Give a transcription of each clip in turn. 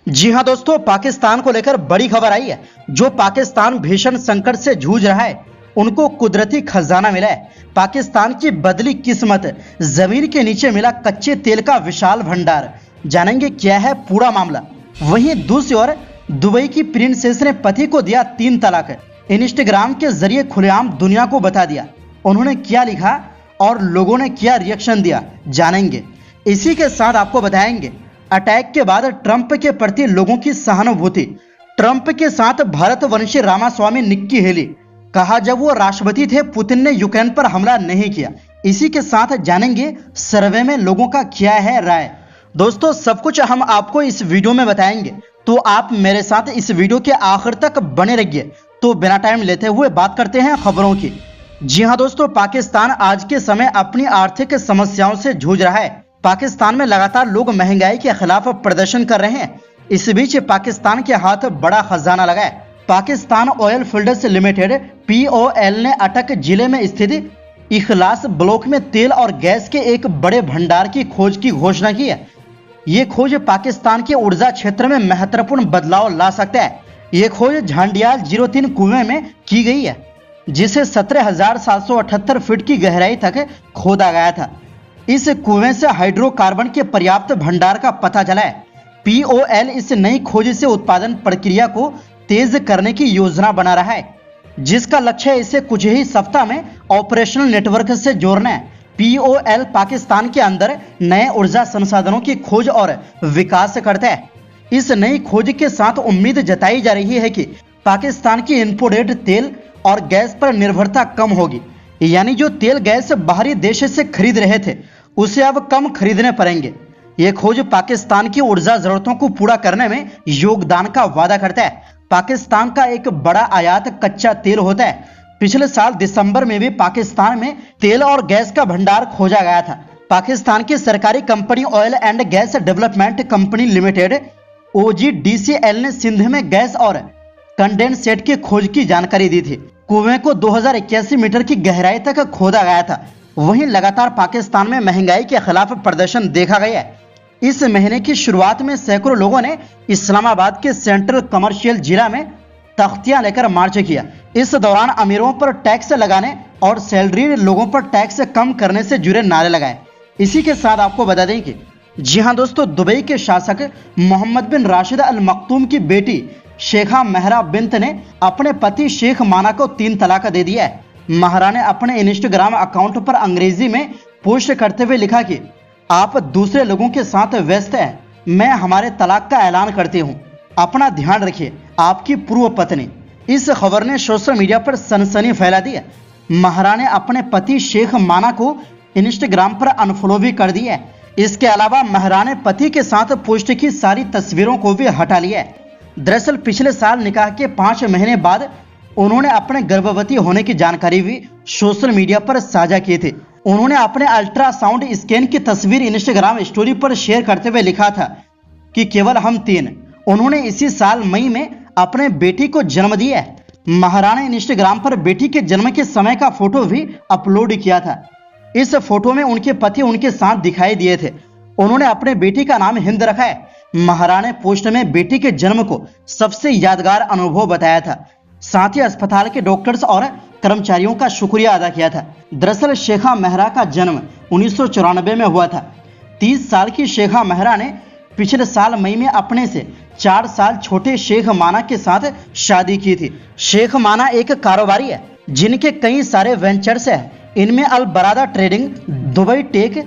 जी हां दोस्तों, पाकिस्तान को लेकर बड़ी खबर आई है। जो पाकिस्तान भीषण संकट से जूझ रहा है, उनको कुदरती खजाना मिला है। पाकिस्तान की बदली किस्मत, जमीन के नीचे मिला कच्चे तेल का विशाल भंडार। जानेंगे क्या है पूरा मामला। वहीं दूसरी ओर दुबई की प्रिंसेस ने पति को दिया 3 तलाक। इंस्टाग्राम के जरिए खुलेआम दुनिया को बता दिया। उन्होंने क्या लिखा और लोगों ने क्या रिएक्शन दिया, जानेंगे। इसी के साथ आपको बताएंगे अटैक के बाद ट्रंप के प्रति लोगों की सहानुभूति। ट्रंप के साथ भारतवंशी रामास्वामी निक्की हेली। कहा जब वो राष्ट्रपति थे पुतिन ने यूक्रेन पर हमला नहीं किया। इसी के साथ जानेंगे सर्वे में लोगों का क्या है राय। दोस्तों सब कुछ हम आपको इस वीडियो में बताएंगे, तो आप मेरे साथ इस वीडियो के आखिर तक बने रहिए। तो बिना टाइम लेते हुए बात करते हैं खबरों की। जी हाँ दोस्तों, पाकिस्तान आज के समय अपनी आर्थिक समस्याओं से जूझ रहा है। पाकिस्तान में लगातार लोग महंगाई के खिलाफ प्रदर्शन कर रहे हैं। इस बीच पाकिस्तान के हाथ बड़ा खजाना लगा है। Pakistan oil fields limited POL ने अटक जिले में स्थित इखलास ब्लॉक में तेल और गैस के एक बड़े भंडार की खोज की घोषणा की है। ये खोज पाकिस्तान के ऊर्जा क्षेत्र में महत्वपूर्ण बदलाव ला सकता है। ये खोज झांडियाल 03 कुएं में की गई है, जिसे 17,778 फीट की गहराई तक खोदा गया था। इस कुएं से हाइड्रोकार्बन के पर्याप्त भंडार का पता चला है। POL इस नई खोज से उत्पादन प्रक्रिया को तेज करने की योजना बना रहा है, जिसका लक्ष्य है इसे कुछ ही सप्ताह में ऑपरेशनल नेटवर्क से जोड़ना है। POL पाकिस्तान के अंदर नए ऊर्जा संसाधनों की खोज और विकास करता है। इस नई खोज के साथ उम्मीद जताई जा रही है कि पाकिस्तान की इंपोर्टेड तेल और गैस पर निर्भरता कम होगी। यानी जो तेल गैस बाहरी देश से खरीद रहे थे, उसे अब कम खरीदने पड़ेंगे। यह खोज पाकिस्तान की ऊर्जा जरूरतों को पूरा करने में योगदान का वादा करता है। पाकिस्तान का एक बड़ा आयात कच्चा तेल होता है। पिछले साल दिसंबर में भी पाकिस्तान में तेल और गैस का भंडार खोजा गया था। पाकिस्तान की सरकारी company oil and gas development company limited OGDCL ने सिंध में गैस और कंडेंसेट की खोज की जानकारी दी थी। कुएं को 2081 मीटर की गहराई तक खोदा गया था। वहीं लगातार पाकिस्तान में महंगाई के खिलाफ प्रदर्शन देखा गया है। इस महीने की शुरुआत में सैकड़ों लोगों ने इस्लामाबाद के सेंट्रल कमर्शियल जिला में तख्तियां लेकर मार्च किया। इस दौरान अमीरों पर टैक्स लगाने और सैलरी लोगों पर टैक्स कम करने से जुड़े नारे लगाए। इसी के साथ आपको बता दें कि जी हां दोस्तों, दुबई के शासक मोहम्मद बिन राशिद अल मखतूम की बेटी शेखा महरा बिन्त ने अपने पति शेख माना को 3 तलाक दे दिया है। महरा ने अपने इंस्टाग्राम अकाउंट पर अंग्रेजी में पोस्ट करते हुए लिखा कि आप दूसरे लोगों के साथ व्यस्त हैं, मैं हमारे तलाक का ऐलान करती हूँ, अपना ध्यान रखिए, आपकी पूर्व पत्नी। इस खबर ने सोशल मीडिया पर सनसनी फैला दी है। महरा ने अपने पति शेख माना को इंस्टाग्राम पर अनफॉलो भी कर दिया है। इसके अलावा महरा ने पति के साथ पोस्ट की सारी तस्वीरों को भी हटा लिया है। दरअसल पिछले साल निकाह के 5 महीने बाद उन्होंने अपने गर्भवती होने की जानकारी भी सोशल मीडिया पर साझा की थी। उन्होंने अपने अल्ट्रासाउंड स्कैन की तस्वीर इंस्टाग्राम स्टोरी पर शेयर करते हुए लिखा था कि केवल हम 3। उन्होंने इसी साल मई में अपने बेटी को जन्म दिया है। महरा ने इंस्टाग्राम पर बेटी के जन्म के समय का फोटो भी अपलोड किया था। इस फोटो में उनके पति उनके साथ दिखाई दिए थे। उन्होंने अपने बेटी का नाम हिंद रखा है। महरा ने पोस्ट में बेटी के जन्म को सबसे यादगार अनुभव बताया था। साथ ही अस्पताल के डॉक्टर्स और कर्मचारियों का शुक्रिया अदा किया था। दरअसल शेखा महरा का जन्म 1994 में हुआ था। 30 साल की शेखा महरा ने पिछले साल मई में अपने से 4 साल छोटे शेख माना के साथ शादी की थी। शेख माना एक कारोबारी है जिनके कई सारे वेंचर्स हैं। इनमें Al Barada trading, Dubai tech,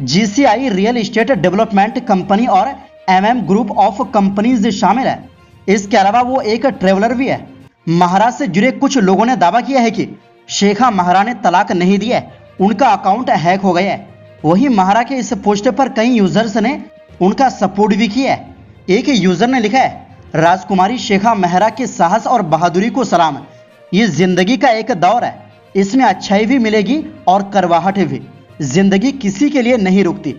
GCI real estate development company और MM ग्रुप ऑफ कंपनीज शामिल है। इसके अलावा वो एक ट्रेवलर भी है। महरा से जुड़े कुछ लोगों ने दावा किया है कि शेखा महरा ने तलाक नहीं दिया है, उनका अकाउंट हैक हो गया है। वहीं महरा के इस पोस्ट पर कई यूजर्स ने उनका सपोर्ट भी किया है। एक यूजर ने लिखा है, राजकुमारी शेखा महरा के साहस और बहादुरी को सलाम। ये जिंदगी का एक दौर है, इसमें अच्छाई भी मिलेगी और करवाहट भी। जिंदगी किसी के लिए नहीं रुकती।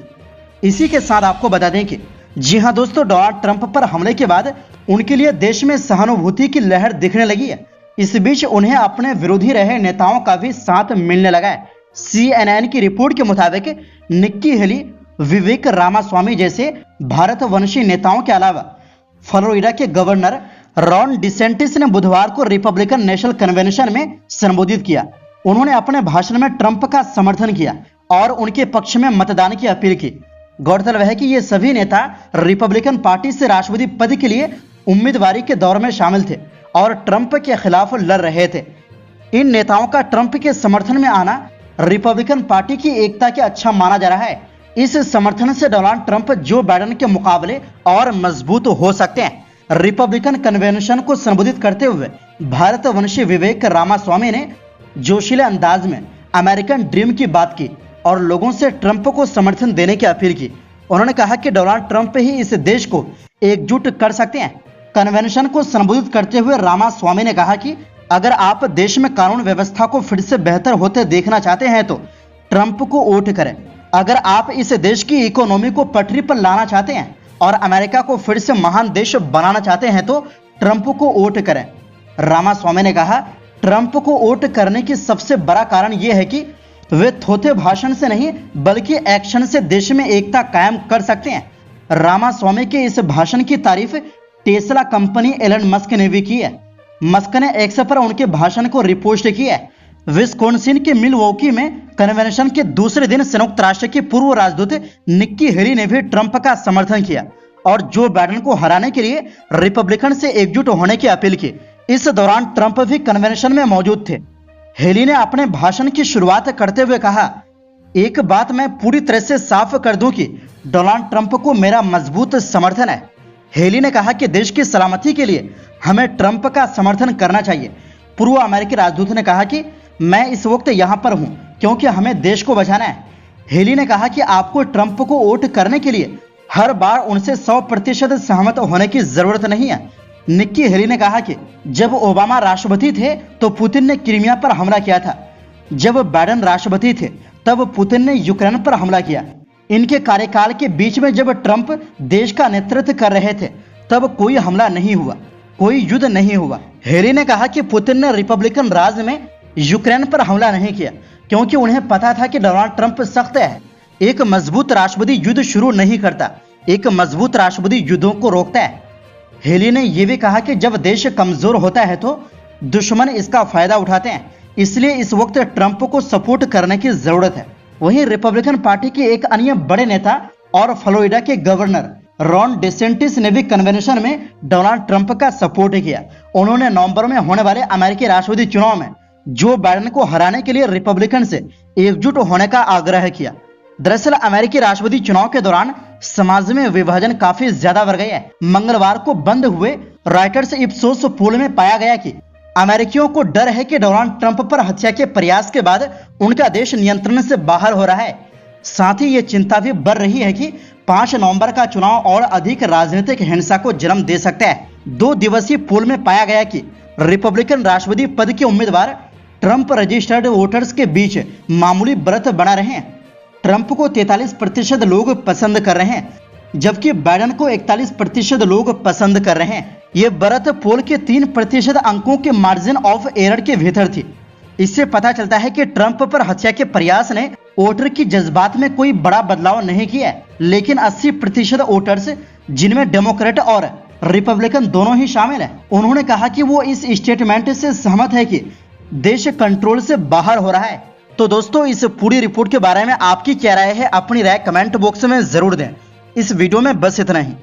इसी के साथ आपको बता दें कि जी हां दोस्तों, डोनाल्ड ट्रंप पर हमले के बाद उनके लिए देश में सहानुभूति की लहर दिखने लगी है। इस बीच उन्हें अपने विरोधी रहे नेताओं का भी साथ मिलने लगा है। CNN की रिपोर्ट के मुताबिक निक्की हेली, विवेक रामास्वामी जैसे भारतवंशी नेताओं के अलावा फ्लोरिडा के गवर्नर रॉन डिसेंटिस ने बुधवार को रिपब्लिकन नेशनल कन्वेंशन में संबोधित किया। उन्होंने अपने भाषण में ट्रंप का समर्थन किया और उनके पक्ष में मतदान की अपील की। गौरतलब है कि ये सभी नेता रिपब्लिकन पार्टी से राष्ट्रपति पद के लिए उम्मीदवारी के दौर में शामिल थे और ट्रंप के खिलाफ लड़ रहे थे। इन नेताओं का ट्रंप के समर्थन में आना रिपब्लिकन पार्टी की एकता के अच्छा माना जा रहा है। इस समर्थन से डोनाल्ड ट्रंप जो बाइडेन के मुकाबले और मजबूत हो सकते हैं। रिपब्लिकन कन्वेंशन को संबोधित करते हुए भारतवंशी विवेक रामास्वामी ने जोशीले अंदाज में अमेरिकन ड्रीम की बात की और लोगों से ट्रंप को समर्थन देने की अपील की। उन्होंने कहा कि डोनाल्ड ट्रंप ही इस देश को एकजुट कर सकते हैं। कन्वेंशन को संबोधित करते हुए रामास्वामी ने कहा कि अगर आप देश में कानून व्यवस्था को फिर से बेहतर होते देखना चाहते हैं तो ट्रंप को वोट करें। अगर आप इस देश की इकोनॉमी को पटरी पर लाना चाहते हैं और अमेरिका को फिर से महान देश बनाना चाहते हैं तो ट्रंप को वोट करें। रामास्वामी ने कहा, ट्रंप को वोट करने की सबसे बड़ा कारण यह है कि वे थोथे भाषण से नहीं बल्कि एक्शन से देश में एकता कायम कर सकते हैं। रामास्वामी के इस भाषण की तारीफ टेस्ला कंपनी एलन मस्क ने भी की है। मस्क ने एक्स पर उनके भाषण को रिपोस्ट किया है। विस्कॉन्सिन के मिलवॉकी में कन्वेंशन के दूसरे दिन संयुक्त राष्ट्र की पूर्व राजदूत निक्की हेली ने भी ट्रंप का समर्थन किया और जो बाइडेन को हराने के लिए रिपब्लिकन से एकजुट होने की अपील की। इस दौरान ट्रंप भी कन्वेंशन में मौजूद थे। हेली ने अपने भाषण की शुरुआत करते हुए कहा, एक बात मैं पूरी तरह से साफ कर दूं कि डोनाल्ड ट्रंप को मेरा मजबूत समर्थन है। हेली ने कहा कि देश की सलामती के लिए हमें ट्रंप का समर्थन करना चाहिए। पूर्व अमेरिकी राजदूत ने कहा कि मैं इस वक्त यहां पर हूं क्योंकि हमें देश को बचाना है। हेली ने कहा कि आपको ट्रंप को वोट करने के लिए हर बार उनसे 100% सहमत होने की जरूरत नहीं है। निक्की हेली ने कहा कि जब ओबामा राष्ट्रपति थे तो पुतिन ने क्रीमिया पर हमला किया था। जब बाइडेन राष्ट्रपति थे तब पुतिन ने यूक्रेन पर हमला किया। इनके कार्यकाल के बीच में जब ट्रंप देश का नेतृत्व कर रहे थे तब कोई हमला नहीं हुआ, कोई युद्ध नहीं हुआ। हेली ने कहा कि पुतिन ने रिपब्लिकन राज में यूक्रेन पर हमला नहीं किया क्योंकि उन्हें पता था कि डोनाल्ड ट्रंप सख्त है। एक मजबूत राष्ट्रपति युद्ध शुरू नहीं करता, एक मजबूत राष्ट्रपति युद्धों को रोकता है। हेली ने यह भी कहा कि जब देश कमजोर होता है तो दुश्मन इसका फायदा उठाते हैं, इसलिए इस वक्त ट्रंप को सपोर्ट करने की जरूरत है। वहीं रिपब्लिकन पार्टी के एक अन्य बड़े नेता और फ्लोरिडा के गवर्नर रॉन डिसेंटिस ने भी कन्वेंशन में डोनाल्ड ट्रंप का सपोर्ट किया। उन्होंने नवंबर में होने वाले अमेरिकी राष्ट्रपति चुनाव में जो बाइडेन को हराने के लिए रिपब्लिकन से एकजुट होने का आग्रह किया। दरअसल अमेरिकी राष्ट्रपति चुनाव के दौरान समाज में विभाजन काफी ज्यादा बढ़ गया है। मंगलवार को बंद हुए रॉयटर्स इप्सोस पोल में पाया गया कि अमेरिकियों को डर है कि डोनाल्ड ट्रंप पर हत्या के प्रयास के बाद उनका देश नियंत्रण से बाहर हो रहा है। साथ ही ये चिंता भी बढ़ रही है कि 5 नवंबर का चुनाव और अधिक राजनीतिक हिंसा को जन्म दे सकता है। 2 दिवसीय पोल में पाया गया कि रिपब्लिकन राष्ट्रपति पद के उम्मीदवार ट्रंप रजिस्टर्ड वोटर्स के बीच मामूली बढ़त बना रहे हैं। ट्रंप को 43% लोग पसंद कर रहे हैं जबकि बाइडेन को 41% लोग पसंद कर रहे हैं। ये बढ़त पोल के 3% अंकों के मार्जिन ऑफ एरर के भीतर थी। इससे पता चलता है कि ट्रंप पर हत्या के प्रयास ने वोटर की जज्बात में कोई बड़ा बदलाव नहीं किया है, लेकिन 80% वोटर्स जिनमें डेमोक्रेट और रिपब्लिकन दोनों ही शामिल हैं, उन्होंने कहा कि वो इस स्टेटमेंट से सहमत है कि देश कंट्रोल से बाहर हो रहा है। तो दोस्तों, इस पूरी रिपोर्ट के बारे में आपकी क्या राय है? अपनी राय कमेंट बॉक्स में जरूर दें। इस वीडियो में बस इतना ही।